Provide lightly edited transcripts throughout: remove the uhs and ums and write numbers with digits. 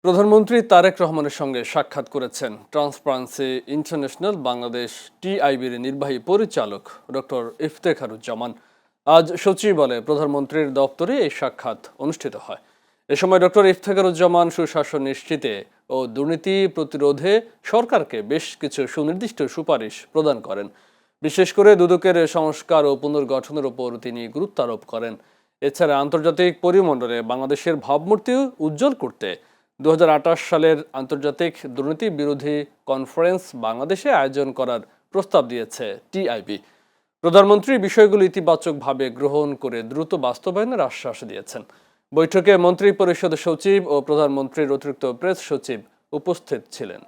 প্রধানমন্ত্রী তারেক রহমানের সঙ্গে সাক্ষাৎ করেছেন ট্রান্সপারেন্সি ইন্টারন্যাশনাল বাংলাদেশ টিআইবির নির্বাহী পরিচালক ডক্টর ইফতেখারুজ্জামান। আজ সচিবালয়ে প্রধানমন্ত্রীর দপ্তরে এই সাক্ষাৎ অনুষ্ঠিত হয়। এ সময় ডক্টর ইফতেখারুজ্জামান সুশাসন নিশ্চিতে ও দুর্নীতি প্রতিরোধে সরকারকে বেশ কিছু সুনির্দিষ্ট সুপারিশ প্রদান করেন। বিশেষ করে দুদকের সংস্কার ও পুনর্গঠনের উপর তিনি গুরুত্ব আরোপ করেন। এছাড়া আন্তর্জাতিক পরিমণ্ডলে বাংলাদেশের ভাবমূর্তি উজ্জ্বল করতে 2028 সালের আন্তর্জাতিক দুর্নীতি বিরোধী কনফারেন্স বাংলাদেশে আয়োজন করার প্রস্তাব দিয়েছে টিআইবি। প্রধানমন্ত্রী বিষয়গুলো ইতিবাচকভাবে গ্রহণ করে দ্রুত বাস্তবায়নের আশ্বাস দিয়েছেন। বৈঠকে মন্ত্রী পরিষদ সচিব ও প্রধানমন্ত্রীর অতিরিক্ত প্রেস সচিব উপস্থিত ছিলেন।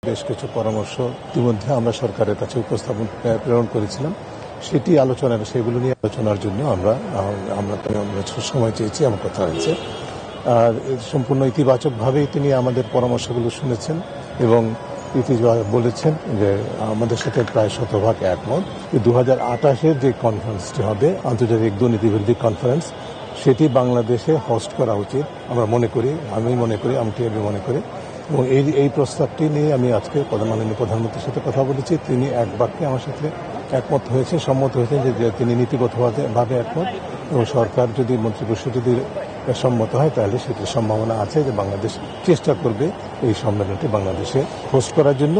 বেশ কিছু পরামর্শ ইতিমধ্যে আমরা সরকারের কাছে উপস্থাপন প্রেরণ করেছিলাম। সেগুলো নিয়ে আলোচনার জন্য আমরা সময় চেয়েছি, আমার কথা হয়েছে। আর সম্পূর্ণ ইতিবাচকভাবেই তিনি আমাদের পরামর্শগুলো শুনেছেন এবং বলেছেন যে আমাদের সাথে প্রায় শতভাগ একমত। 2028-এর যে কনফারেন্সটি হবে, আন্তর্জাতিক দুর্নীতি বিরোধী কনফারেন্স, সেটি বাংলাদেশে হোস্ট করা উচিত আমি মনে করি, টিআইবি মনে করি। এবং এই প্রস্তাবটি নিয়ে আমি আজকে মাননীয় প্রধানমন্ত্রীর সাথে কথা বলেছি। তিনি এক বাক্যে আমার সাথে সম্মত হয়েছেন যে তিনি নীতিগতভাবে একমত, এবং সরকার যদি মন্ত্রিপরিষদ যদি সম্মত হয় তাহলে সেটির সম্ভাবনা আছে যে বাংলাদেশ চেষ্টা করবে এই সম্মেলনটি বাংলাদেশে হোস্ট করার জন্য।